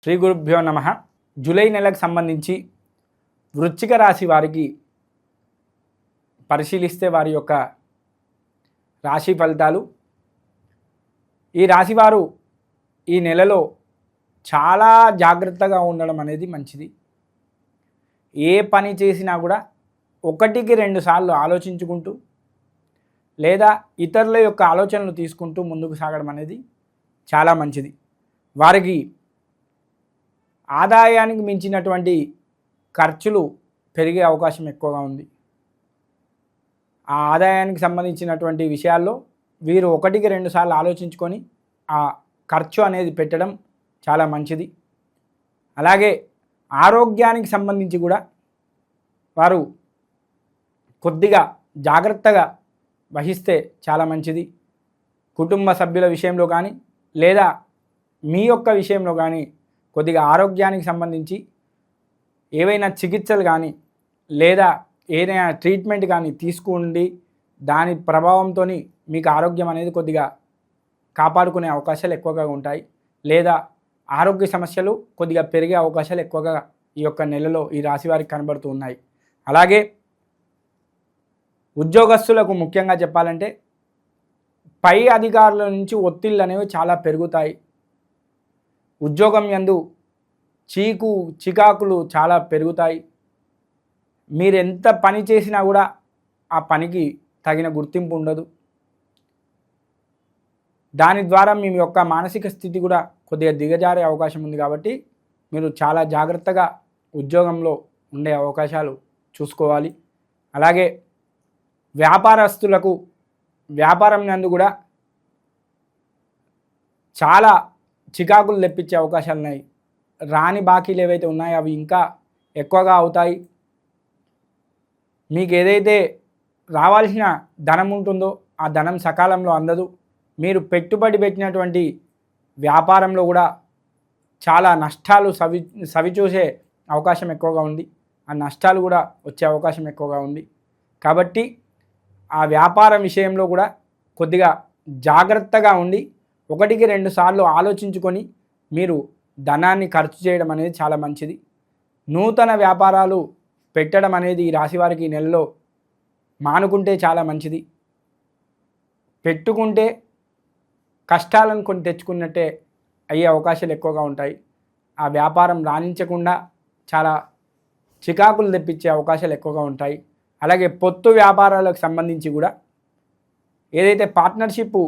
శ్రీ గురుభ్యో నమ. జూలై నెలకు సంబంధించి వృశ్చిక రాశి వారికి పరిశీలిస్తే వారి యొక్క రాశి ఫలితాలు. ఈ రాశివారు ఈ నెలలో చాలా జాగ్రత్తగా ఉండడం అనేది మంచిది. ఏ పని చేసినా కూడా ఒకటికి రెండు సార్లు ఆలోచించుకుంటూ లేదా ఇతరుల యొక్క ఆలోచనలు తీసుకుంటూ ముందుకు సాగడం అనేది చాలా మంచిది. వారికి ఆదాయానికి మించినటువంటి ఖర్చులు పెరిగే అవకాశం ఎక్కువగా ఉంది. ఆ ఆదాయానికి సంబంధించినటువంటి విషయాల్లో వీరు ఒకటికి రెండు సార్లు ఆలోచించుకొని ఆ ఖర్చు అనేది పెట్టడం చాలా మంచిది. అలాగే ఆరోగ్యానికి సంబంధించి కూడా వారు కొద్దిగా జాగ్రత్తగా వహిస్తే చాలా మంచిది. కుటుంబ సభ్యుల విషయంలో కానీ లేదా మీ యొక్క విషయంలో కానీ కొద్దిగా ఆరోగ్యానికి సంబంధించి ఏవైనా చికిత్సలు కానీ లేదా ఏదైనా ట్రీట్మెంట్ కానీ తీసుకుండి దాని ప్రభావంతో మీకు ఆరోగ్యం అనేది కొద్దిగా కాపాడుకునే అవకాశాలు ఎక్కువగా ఉంటాయి. లేదా ఆరోగ్య సమస్యలు కొద్దిగా పెరిగే అవకాశాలు ఎక్కువగా ఈ యొక్క నెలలో ఈ రాశి వారికి కనబడుతూ ఉన్నాయి. అలాగే ఉద్యోగస్తులకు ముఖ్యంగా చెప్పాలంటే పై అధికారుల నుంచి ఒత్తిళ్ళు అనేవి చాలా పెరుగుతాయి. ఉద్యోగం యందు చికాకులు చాలా పెరుగుతాయి. మీరు ఎంత పని చేసినా కూడా ఆ పనికి తగిన గుర్తింపు ఉండదు. దాని ద్వారా మీ యొక్క మానసిక స్థితి కూడా కొద్దిగా దిగజారే అవకాశం ఉంది. కాబట్టి మీరు చాలా జాగ్రత్తగా ఉద్యోగంలో ఉండే అవకాశాలు చూసుకోవాలి. అలాగే వ్యాపారస్తులకు వ్యాపారం నందు కూడా చాలా చికాకులు తెప్పించే అవకాశాలు ఉన్నాయి. రాని బాకీలు ఏవైతే ఉన్నాయో అవి ఇంకా ఎక్కువగా అవుతాయి. మీకు ఏదైతే రావాల్సిన ధనం ఉంటుందో ఆ ధనం సకాలంలో అందదు. మీరు పెట్టుబడి పెట్టినటువంటి వ్యాపారంలో కూడా చాలా నష్టాలు సవిచూసే అవకాశం ఎక్కువగా ఉంది. ఆ నష్టాలు కూడా వచ్చే అవకాశం ఎక్కువగా ఉంది. కాబట్టి ఆ వ్యాపారం విషయంలో కూడా కొద్దిగా జాగ్రత్తగా ఉండి ఒకటికి రెండు సార్లు ఆలోచించుకొని మీరు ధనాన్ని ఖర్చు చేయడం అనేది చాలా మంచిది. నూతన వ్యాపారాలు పెట్టడం అనేది ఈ రాశి వారికి ఈ నెలలో మానుకుంటే చాలా మంచిది. పెట్టుకుంటే కష్టాలను కొని తెచ్చుకున్నట్టే అయ్యే అవకాశాలు ఎక్కువగా ఉంటాయి. ఆ వ్యాపారం రాణించకుండా చాలా చికాకులు తెప్పించే అవకాశాలు ఎక్కువగా ఉంటాయి. అలాగే పొత్తు వ్యాపారాలకు సంబంధించి కూడా ఏదైతే పార్ట్నర్షిప్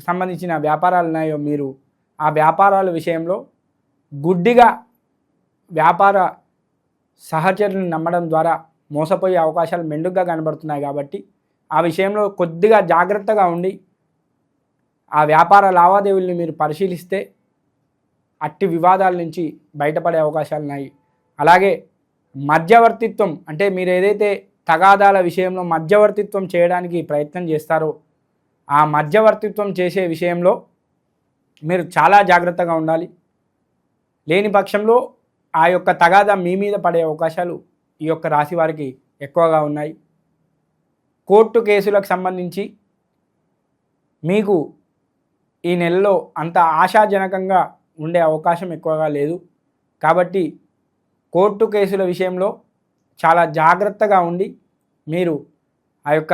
సంబంధించిన వ్యాపారాలు ఉన్నాయో మీరు ఆ వ్యాపారాల విషయంలో గుడ్డిగా వ్యాపార సహచరులను నమ్మడం ద్వారా మోసపోయే అవకాశాలు మెండుగా కనబడుతున్నాయి. కాబట్టి ఆ విషయంలో కొద్దిగా జాగ్రత్తగా ఉండి ఆ వ్యాపార లావాదేవీలను మీరు పరిశీలిస్తే అట్టి వివాదాల నుంచి బయటపడే అవకాశాలు ఉన్నాయి. అలాగే మధ్యవర్తిత్వం అంటే మీరు ఏదైతే తగాదాల విషయంలో మధ్యవర్తిత్వం చేయడానికి ప్రయత్నం చేస్తారో ఆ మధ్యవర్తిత్వం చేసే విషయంలో మీరు చాలా జాగ్రత్తగా ఉండాలి. లేని పక్షంలో ఆ యొక్క తగాదా మీ మీద పడే అవకాశాలు ఈ యొక్క రాశి వారికి ఎక్కువగా ఉన్నాయి. కోర్టు కేసులకు సంబంధించి మీకు ఈ నెలలో అంత ఆశాజనకంగా ఉండే అవకాశం ఎక్కువగా లేదు. కాబట్టి కోర్టు కేసుల విషయంలో చాలా జాగ్రత్తగా ఉండి మీరు ఆ యొక్క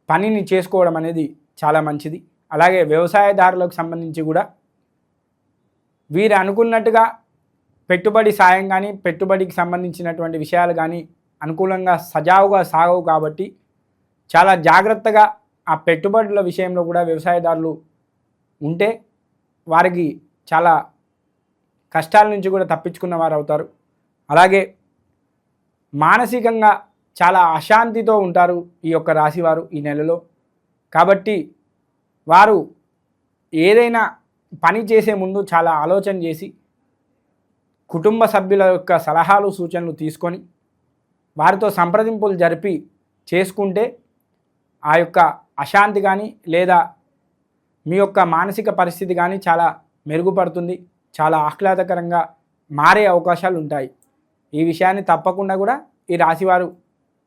పనిని చేసుకోవడం అనేది చాలా మంచిది. అలాగే వ్యవసాయదారులకు సంబంధించి కూడా వీరు అనుకున్నట్టుగా పెట్టుబడి సాయం కానీ పెట్టుబడికి సంబంధించినటువంటి విషయాలు కానీ అనుకూలంగా సజావుగా సాగవు. కాబట్టి చాలా జాగ్రత్తగా ఆ పెట్టుబడుల విషయంలో కూడా వ్యవసాయదారులు ఉంటే వారికి చాలా కష్టాల నుంచి కూడా తప్పించుకున్న వారు అవుతారు. అలాగే మానసికంగా చాలా అశాంతితో ఉంటారు ఈ యొక్క రాశివారు ఈ నెలలో. కాబట్టి వారు ఏదైనా పని చేసే ముందు చాలా ఆలోచన చేసి కుటుంబ సభ్యుల యొక్క సలహాలు సూచనలు తీసుకొని వారితో సంప్రదింపులు జరిపి చేసుకుంటే ఆ యొక్క అశాంతి కానీ లేదా మీ యొక్క మానసిక పరిస్థితి కానీ చాలా మెరుగుపడుతుంది. చాలా ఆహ్లాదకరంగా మారే అవకాశాలు ఉంటాయి. ఈ విషయాన్ని తప్పకుండా కూడా ఈ రాశివారు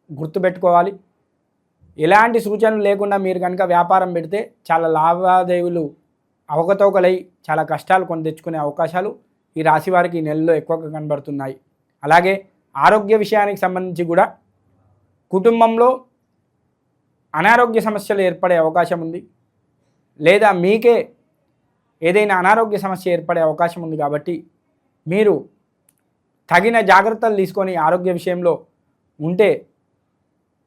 గుర్తుపెట్టుకోవాలి. ఎలాంటి సూచనలు లేకుండా మీరు కనుక వ్యాపారం పెడితే చాలా లావాదేవీలు అవకతవకలై చాలా కష్టాలు కొని తెచ్చుకునే అవకాశాలు ఈ రాశి వారికి ఈ నెలలో ఎక్కువగా కనబడుతున్నాయి. అలాగే ఆరోగ్య విషయానికి సంబంధించి కూడా కుటుంబంలో అనారోగ్య సమస్యలు ఏర్పడే అవకాశం ఉంది, లేదా మీకే ఏదైనా అనారోగ్య సమస్య ఏర్పడే అవకాశం ఉంది. కాబట్టి మీరు తగిన జాగ్రత్తలు తీసుకొని ఆరోగ్య విషయంలో ఉంటే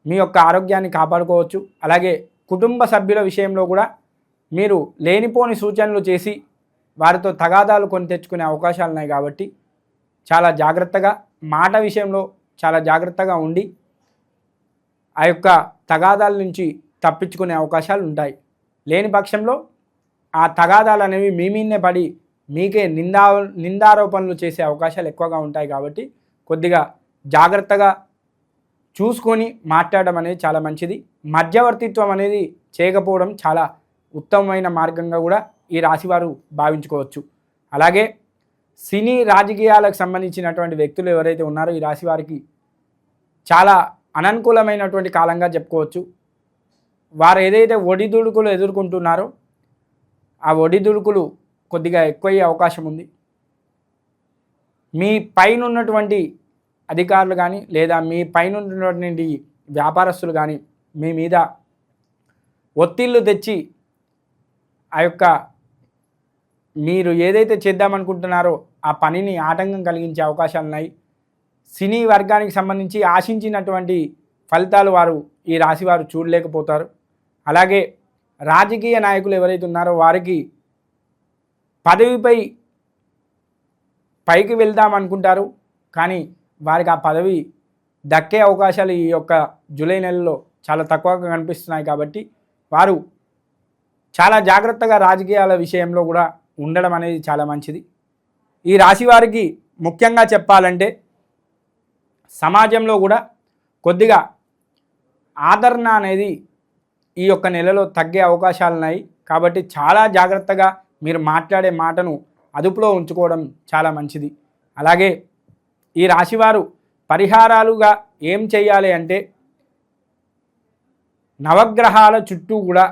మీ యొక్క ఆరోగ్యాన్ని కాపాడుకోవచ్చు. అలాగే కుటుంబ సభ్యుల విషయంలో కూడా మీరు లేనిపోని సూచనలు చేసి వారితో తగాదాలు కొని తెచ్చుకునే అవకాశాలు ఉన్నాయి. కాబట్టి చాలా జాగ్రత్తగా, మాట విషయంలో చాలా జాగ్రత్తగా ఉండి ఆ యొక్క తగాదాల నుంచి తప్పించుకునే అవకాశాలు ఉంటాయి. లేని పక్షంలో ఆ తగాదాలు అనేవి మీ మీదనే పడి మీకే నిందారోపణలు చేసే అవకాశాలు ఎక్కువగా ఉంటాయి. కాబట్టి కొద్దిగా జాగ్రత్తగా చూసుకొని మాట్లాడడం అనేది చాలా మంచిది. మధ్యవర్తిత్వం అనేది చేయకపోవడం చాలా ఉత్తమమైన మార్గంగా కూడా ఈ రాశివారు భావించుకోవచ్చు. అలాగే సినీ రాజకీయాలకు సంబంధించినటువంటి వ్యక్తులు ఎవరైతే ఉన్నారో ఈ రాశి వారికి చాలా అననుకూలమైనటువంటి కాలంగా చెప్పుకోవచ్చు. వారు ఏదైతే ఒడిదుడుకులు ఎదుర్కొంటున్నారో ఆ ఒడిదుడుకులు కొద్దిగా ఎక్కువయ్యే అవకాశం ఉంది. మీ పైన ఉన్నటువంటి అధికారులు కానీ లేదా మీ పైన ఉన్నటువంటి వ్యాపారస్తులు కానీ మీ మీద ఒత్తిళ్లు తెచ్చి ఆ యొక్క మీరు ఏదైతే చేద్దామనుకుంటున్నారో ఆ పనిని ఆటంకం కలిగించే అవకాశాలు ఉన్నాయి. సినీ వర్గానికి సంబంధించి ఆశించినటువంటి ఫలితాలు వారు ఈ రాశి వారు చూడలేకపోతారు. అలాగే రాజకీయ నాయకులు ఎవరైతే ఉన్నారో వారికి పదవిపై పైకి వెళ్దామనుకుంటారు, కానీ వారికి ఆ పదవి దక్కే అవకాశాలు ఈ యొక్క జూలై నెలలో చాలా తక్కువగా కనిపిస్తున్నాయి. కాబట్టి వారు చాలా జాగ్రత్తగా రాజకీయాల విషయంలో కూడా ఉండడం అనేది చాలా మంచిది. ఈ రాశి వారికి ముఖ్యంగా చెప్పాలంటే సమాజంలో కూడా కొద్దిగా ఆదరణ అనేది ఈ యొక్క నెలలో తగ్గే అవకాశాలు ఉన్నాయి. కాబట్టి చాలా జాగ్రత్తగా మీరు మాట్లాడే మాటను అదుపులో ఉంచుకోవడం చాలా మంచిది. అలాగే ఈ రాశివారు పరిహారాలుగా ఏం చేయాలి అంటే నవగ్రహాల చుట్టూ కూడా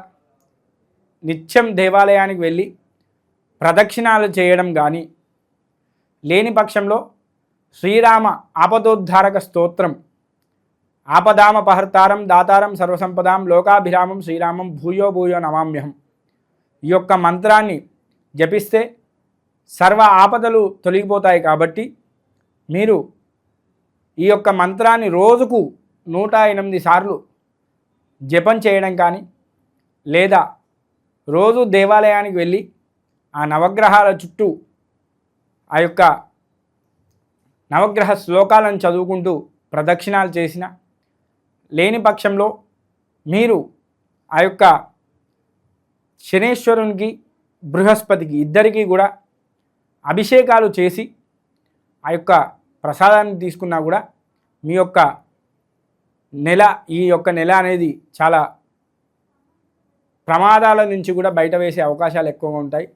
నిత్యం దేవాలయానికి వెళ్ళి ప్రదక్షిణాలు చేయడం కానీ, లేని పక్షంలో శ్రీరామ ఆపదోద్ధారక స్తోత్రం ఆపదామపహర్తారం దాతారం సర్వసంపదాం లోకాభిరామం శ్రీరామం భూయో భూయో నమామ్యహం ఈ యొక్క మంత్రాన్ని జపిస్తే సర్వ ఆపదలు తొలగిపోతాయి. కాబట్టి మీరు ఈ యొక్క మంత్రాన్ని రోజుకు 108 సార్లు జపం చేయడం కానీ, లేదా రోజు దేవాలయానికి వెళ్ళి ఆ నవగ్రహాల చుట్టూ ఆ యొక్క నవగ్రహ శ్లోకాలను చదువుకుంటూ ప్రదక్షిణాలు చేసిన, లేని పక్షంలో మీరు ఆ యొక్క శనేశ్వరునికి బృహస్పతికి ఇద్దరికీ కూడా అభిషేకాలు చేసి ఆ యొక్క ప్రసాదాన్ని తీసుకున్నా కూడా మీ యొక్క ఈ యొక్క నెల అనేది చాలా ప్రమాదాల నుంచి కూడా బయట వేసే అవకాశాలు ఎక్కువగా ఉంటాయి.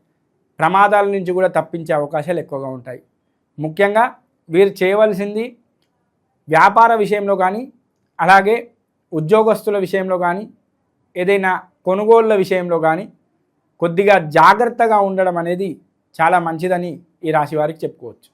ప్రమాదాల నుంచి కూడా తప్పించే అవకాశాలు ఎక్కువగా ఉంటాయి. ముఖ్యంగా వీరు చేయవలసింది వ్యాపార విషయంలో కానీ, అలాగే ఉద్యోగస్తుల విషయంలో కానీ, ఏదైనా కొనుగోళ్ల విషయంలో కానీ కొద్దిగా జాగ్రత్తగా ఉండడం అనేది చాలా మంచిదని ఈ రాశి వారికి చెప్పుకోవచ్చు.